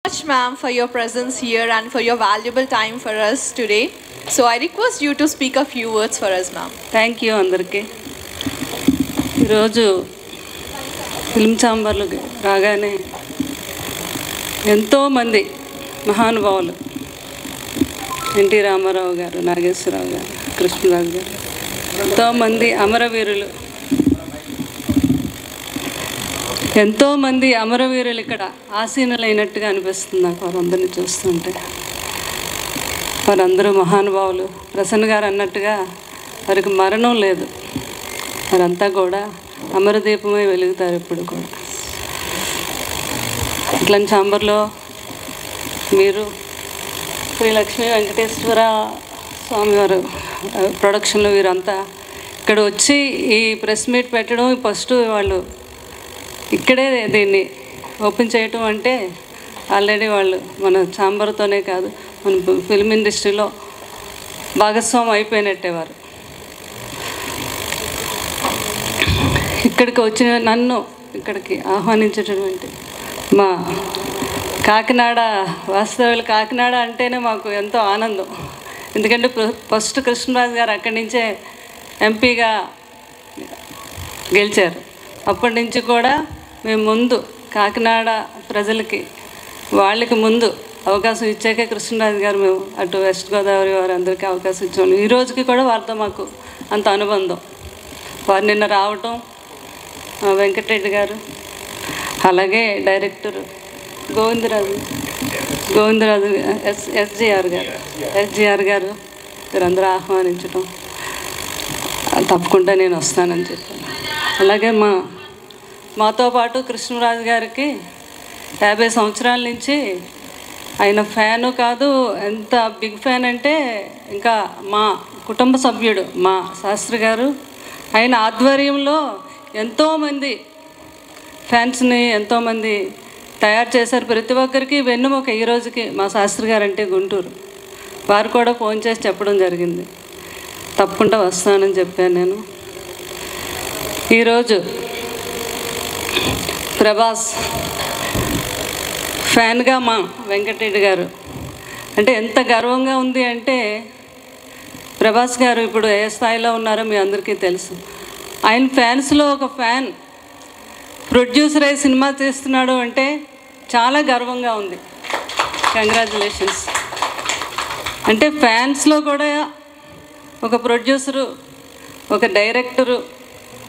Much, ma'am, for your presence here and for your valuable time for us today. So I request you to speak a few words for us, ma'am. Thank you అందరికీ. ఈరోజు film ఛాంబర్లు రాగానే ఎంతోమంది మహానుభావులు, NT Ramarao గారు, నాగేశ్వరరావు గారు, కృష్ణరాజు గారు, ఎంతోమంది అమరవీరులు ఇక్కడ ఆసీనులైనట్టుగా అనిపిస్తుంది నాకు వారందరినీ చూస్తుంటే. వారందరూ మహానుభావులు. ప్రసన్న గారు అన్నట్టుగా వారికి మరణం లేదు, వారంతా కూడా అమరదీపమై వెలుగుతారు ఎప్పుడు కూడా. ఇట్లాంటి ఛాంబర్లో మీరు శ్రీ లక్ష్మీ వెంకటేశ్వర స్వామివారు ప్రొడక్షన్లో వీరంతా ఇక్కడ వచ్చి ఈ ప్రెస్ మీట్ పెట్టడం, ఫస్ట్ వాళ్ళు ఇక్కడే దీన్ని ఓపెన్ చేయటం అంటే ఆల్రెడీ వాళ్ళు మన ఛాంబర్తోనే కాదు మన ఫిల్మ్ ఇండస్ట్రీలో భాగస్వామి అయిపోయినట్టే. వారు ఇక్కడికి వచ్చిన నన్ను ఇక్కడికి ఆహ్వానించేటటువంటి మా కాకినాడ వాస్తవ్యులు, కాకినాడ అంటేనే మాకు ఎంతో ఆనందం. ఎందుకంటే ఫస్ట్ కృష్ణరాజు గారు అక్కడి నుంచే ఎంపీగా గెలిచారు. అప్పటి నుంచి కూడా మేము ముందు కాకినాడ ప్రజలకి వాళ్ళకి ముందు అవకాశం ఇచ్చాకే కృష్ణరాజు గారు మేము అటు వెస్ట్ గోదావరి వారు అందరికీ అవకాశం ఇచ్చాము. ఈ రోజుకి కూడా వారితో మాకు అంత అనుబంధం. వారు నిన్న రావటం, వెంకటరెడ్డి గారు, అలాగే డైరెక్టర్ గోవిందరాజు ఎస్జిఆర్ గారు వీరందరూ ఆహ్వానించడం, తప్పకుండా నేను వస్తానని చెప్పాను. అలాగే మాతో పాటు కృష్ణరాజు గారికి 50 సంవత్సరాల నుంచి ఆయన ఫ్యాను కాదు, ఎంత బిగ్ ఫ్యాన్ అంటే ఇంకా మా కుటుంబ సభ్యుడు మా శాస్త్రి గారు. ఆయన ఆధ్వర్యంలో ఎంతోమంది ఫ్యాన్స్ని ఎంతోమంది తయారు చేశారు. ప్రతి ఒక్కరికి వెన్నుముక ఈ రోజుకి మా శాస్త్రి గారు అంటే గుంటూరు. వారు కూడా ఫోన్ చేసి చెప్పడం జరిగింది, తప్పకుండా వస్తానని చెప్పాను నేను. ఈరోజు ప్రభాస్ ఫ్యాన్గా మా వెంకటరెడ్డి గారు అంటే ఎంత గర్వంగా ఉంది అంటే, ప్రభాస్ గారు ఇప్పుడు ఏ స్థాయిలో ఉన్నారో మీ అందరికీ తెలుసు. ఆయన ఫ్యాన్స్లో ఒక ఫ్యాన్ ప్రొడ్యూసర్ అయ్యి సినిమా తీస్తున్నాడు అంటే చాలా గర్వంగా ఉంది. కంగ్రాచులేషన్స్. అంటే ఫ్యాన్స్లో కూడా ఒక ప్రొడ్యూసరు, ఒక డైరెక్టరు,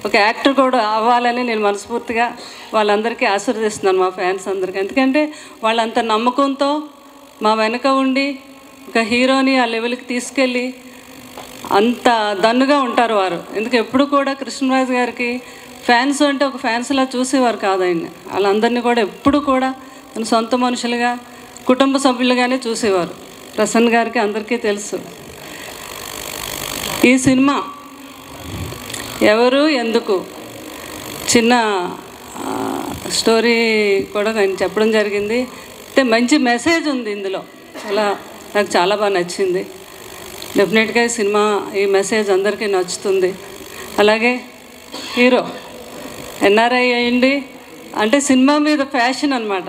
ఒక యాక్టర్ కూడా అవ్వాలని నేను మనస్ఫూర్తిగా వాళ్ళందరికీ ఆశీర్వదిస్తున్నాను, మా ఫ్యాన్స్ అందరికీ. ఎందుకంటే వాళ్ళంత నమ్మకంతో మా వెనక ఉండి ఒక హీరోని ఆ లెవెల్కి తీసుకెళ్ళి అంత దన్నుగా ఉంటారు వారు. ఎందుకు ఎప్పుడు కూడా కృష్ణరాజు గారికి ఫ్యాన్స్ అంటే ఒక ఫ్యాన్స్లా చూసేవారు కాదు ఆయన. వాళ్ళందరినీ కూడా ఎప్పుడు కూడా తన సొంత మనుషులుగా, కుటుంబ సభ్యులుగానే చూసేవారు. ప్రసన్న గారికి అందరికీ తెలుసు. ఈ సినిమా ఎవరు ఎందుకు చిన్న స్టోరీ కూడా నేను చెప్పడం జరిగింది. అంటే మంచి మెసేజ్ ఉంది ఇందులో, నాకు చాలా బాగా నచ్చింది. డెఫినెట్గా ఈ సినిమా ఈ మెసేజ్ అందరికీ నచ్చుతుంది. అలాగే హీరో ఎన్ఆర్ఐ అయ్యండి అంటే సినిమా మీద ప్యాషన్ అనమాట.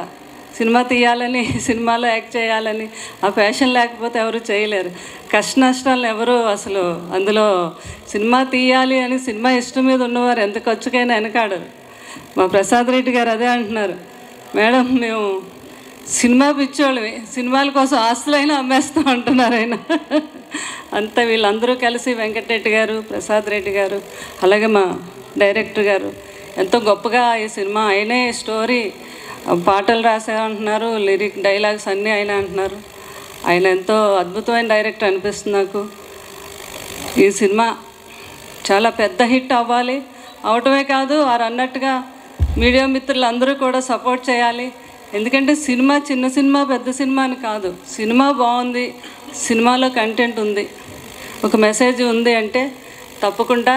సినిమా తీయాలని, సినిమాలో యాక్ట్ చేయాలని, ఆ ప్యాషన్ లేకపోతే ఎవరు చేయలేరు. కష్ట నష్టాలను ఎవరు అసలు అందులో సినిమా తీయాలి అని సినిమా ఇష్టం మీద ఉన్నవారు ఎంత ఖర్చుకైనా వెనకాడరు. మా ప్రసాద్ రెడ్డి గారు అదే అంటున్నారు, మేడం మేము సినిమా పిచ్చోళ్ళవి, సినిమాల కోసం ఆస్తులైనా అమ్మేస్తూ ఉంటున్నారు ఆయన. అంతా వీళ్ళందరూ కలిసి వెంకటరెడ్డి గారు, ప్రసాద్ రెడ్డి గారు, అలాగే మా డైరెక్టర్ గారు ఎంతో గొప్పగా ఈ సినిమా ఆయనే స్టోరీ, పాటలు రాసే అంటున్నారు, లిరిక్ డైలాగ్స్ అన్నీ ఆయన అంటున్నారు. ఆయన ఎంతో అద్భుతమైన డైరెక్టర్ అనిపిస్తుంది నాకు. ఈ సినిమా చాలా పెద్ద హిట్ అవ్వాలి, అవటమే కాదు వారు అన్నట్టుగా మీడియా మిత్రులు అందరూ కూడా సపోర్ట్ చేయాలి. ఎందుకంటే సినిమా చిన్న సినిమా పెద్ద సినిమా అని కాదు, సినిమా బాగుంది, సినిమాలో కంటెంట్ ఉంది, ఒక మెసేజ్ ఉంది అంటే తప్పకుండా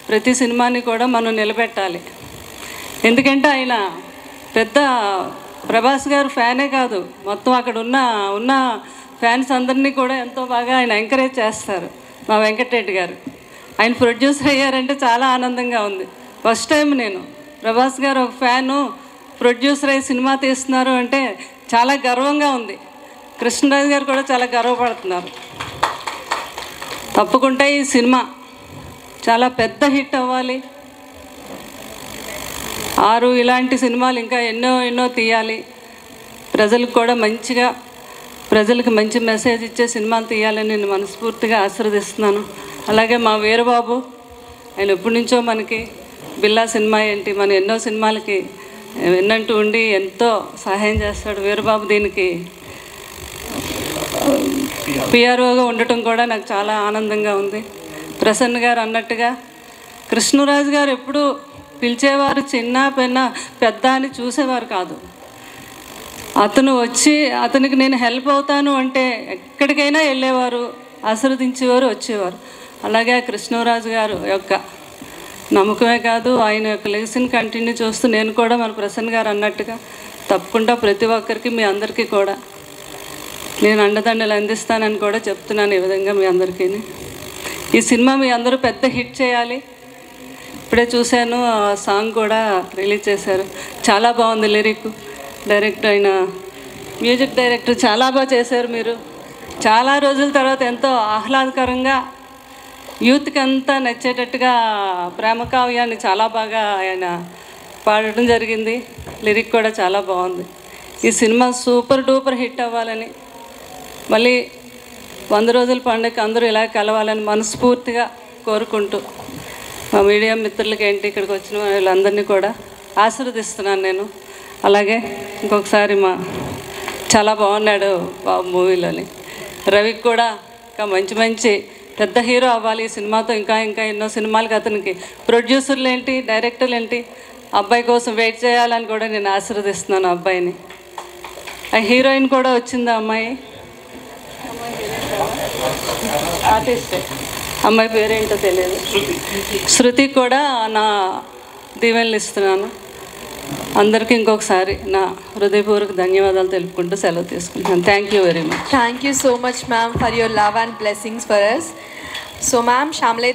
ప్రతి సినిమాని కూడా మనం నిలబెట్టాలి. ఎందుకంటే ఆయన పెద్ద ప్రభాస్ గారు ఫ్యానే కాదు, మొత్తం అక్కడ ఉన్న ఫ్యాన్స్ అందరినీ కూడా ఎంతో బాగా ఆయన ఎంకరేజ్ చేస్తారు. మా వెంకటరెడ్డి గారు ఆయన ప్రొడ్యూసర్ అయ్యారంటే చాలా ఆనందంగా ఉంది. ఫస్ట్ టైం నేను ప్రభాస్ గారు ఒక ఫ్యాను ప్రొడ్యూసర్ అయ్యి సినిమా తీస్తున్నారు అంటే చాలా గర్వంగా ఉంది. కృష్ణరాజు గారు కూడా చాలా గర్వపడుతున్నారు. తప్పకుండా ఈ సినిమా చాలా పెద్ద హిట్ అవ్వాలి. 6 ఇలాంటి సినిమాలు ఇంకా ఎన్నో తీయాలి. ప్రజలకు కూడా మంచిగా, ప్రజలకు మంచి మెసేజ్ ఇచ్చే సినిమాలు తీయాలని నేను మనస్ఫూర్తిగా ఆశీర్వదిస్తున్నాను. అలాగే మా వీరబాబు, ఆయన ఎప్పటి నుంచో మనకి బిల్లా సినిమా ఏంటి, మన ఎన్నో సినిమాలకి విన్నంటూ ఉండి ఎంతో సహాయం చేస్తాడు. వీరబాబు దీనికి పిఆర్ఓగా ఉండటం కూడా నాకు చాలా ఆనందంగా ఉంది. ప్రసన్న గారు అన్నట్టుగా కృష్ణరాజు గారు ఎప్పుడు పిలిచేవారు చిన్న పెన్న పెద్ద అని చూసేవారు కాదు. అతను వచ్చి అతనికి నేను హెల్ప్ అవుతాను అంటే ఎక్కడికైనా వెళ్ళేవారు, ఆశీర్వదించేవారు, వచ్చేవారు. అలాగే కృష్ణరాజు గారు యొక్క నమ్మకమే కాదు, ఆయన యొక్క లెగసీని కంటిన్యూ చేస్తూ నేను కూడా మన ప్రసన్న గారు అన్నట్టుగా తప్పకుండా ప్రతి ఒక్కరికి మీ అందరికీ కూడా నేను అండదండలు అందిస్తానని కూడా చెప్తున్నాను. ఈ విధంగా మీ అందరికీ ఈ సినిమా మీ అందరూ పెద్ద హిట్ చేయాలి. ఇప్పుడే చూశాను, ఆ సాంగ్ కూడా రిలీజ్ చేశారు, చాలా బాగుంది. లిరిక్ డైరెక్టర్ అయిన మ్యూజిక్ డైరెక్టర్ చాలా బాగా చేశారు. మీరు చాలా రోజుల తర్వాత ఎంతో ఆహ్లాదకరంగా యూత్కి అంతా నచ్చేటట్టుగా ప్రేమ కావ్యాన్ని చాలా బాగా ఆయన పాడటం జరిగింది. లిరిక్ కూడా చాలా బాగుంది. ఈ సినిమా సూపర్ డూపర్ హిట్ అవ్వాలని, మళ్ళీ 100 రోజుల పండుగ అందరూ ఇలా కలవాలని మనస్ఫూర్తిగా కోరుకుంటూ మా మీడియా మిత్రులకి ఏంటి ఇక్కడికి వచ్చిన వాళ్ళందరినీ కూడా ఆశీర్వదిస్తున్నాను నేను. అలాగే ఇంకొకసారి చాలా బాగున్నాడు బాబు మూవీలోని. రవికి కూడా ఇంకా మంచి పెద్ద హీరో అవ్వాలి ఈ సినిమాతో. ఇంకా ఎన్నో సినిమాలకి అతనికి ప్రొడ్యూసర్లు ఏంటి, డైరెక్టర్లు ఏంటి, అబ్బాయి కోసం వెయిట్ చేయాలని కూడా నేను ఆశీర్వదిస్తున్నాను అబ్బాయిని. ఆ హీరోయిన్ కూడా వచ్చింది అమ్మాయి, ఆర్టిస్టే, అమ్మాయి పేరేంటో తెలియదు, శృతి కూడా నా దీవెనలు ఇస్తున్నాను. అందరికీ ఇంకొకసారి నా హృదయపూర్వక ధన్యవాదాలు తెలుపుకుంటూ సెలవు తీసుకుంటాను. Thank you very much. Thank you so much, ma'am, for your love and blessings for us. So, ma'am, Shamle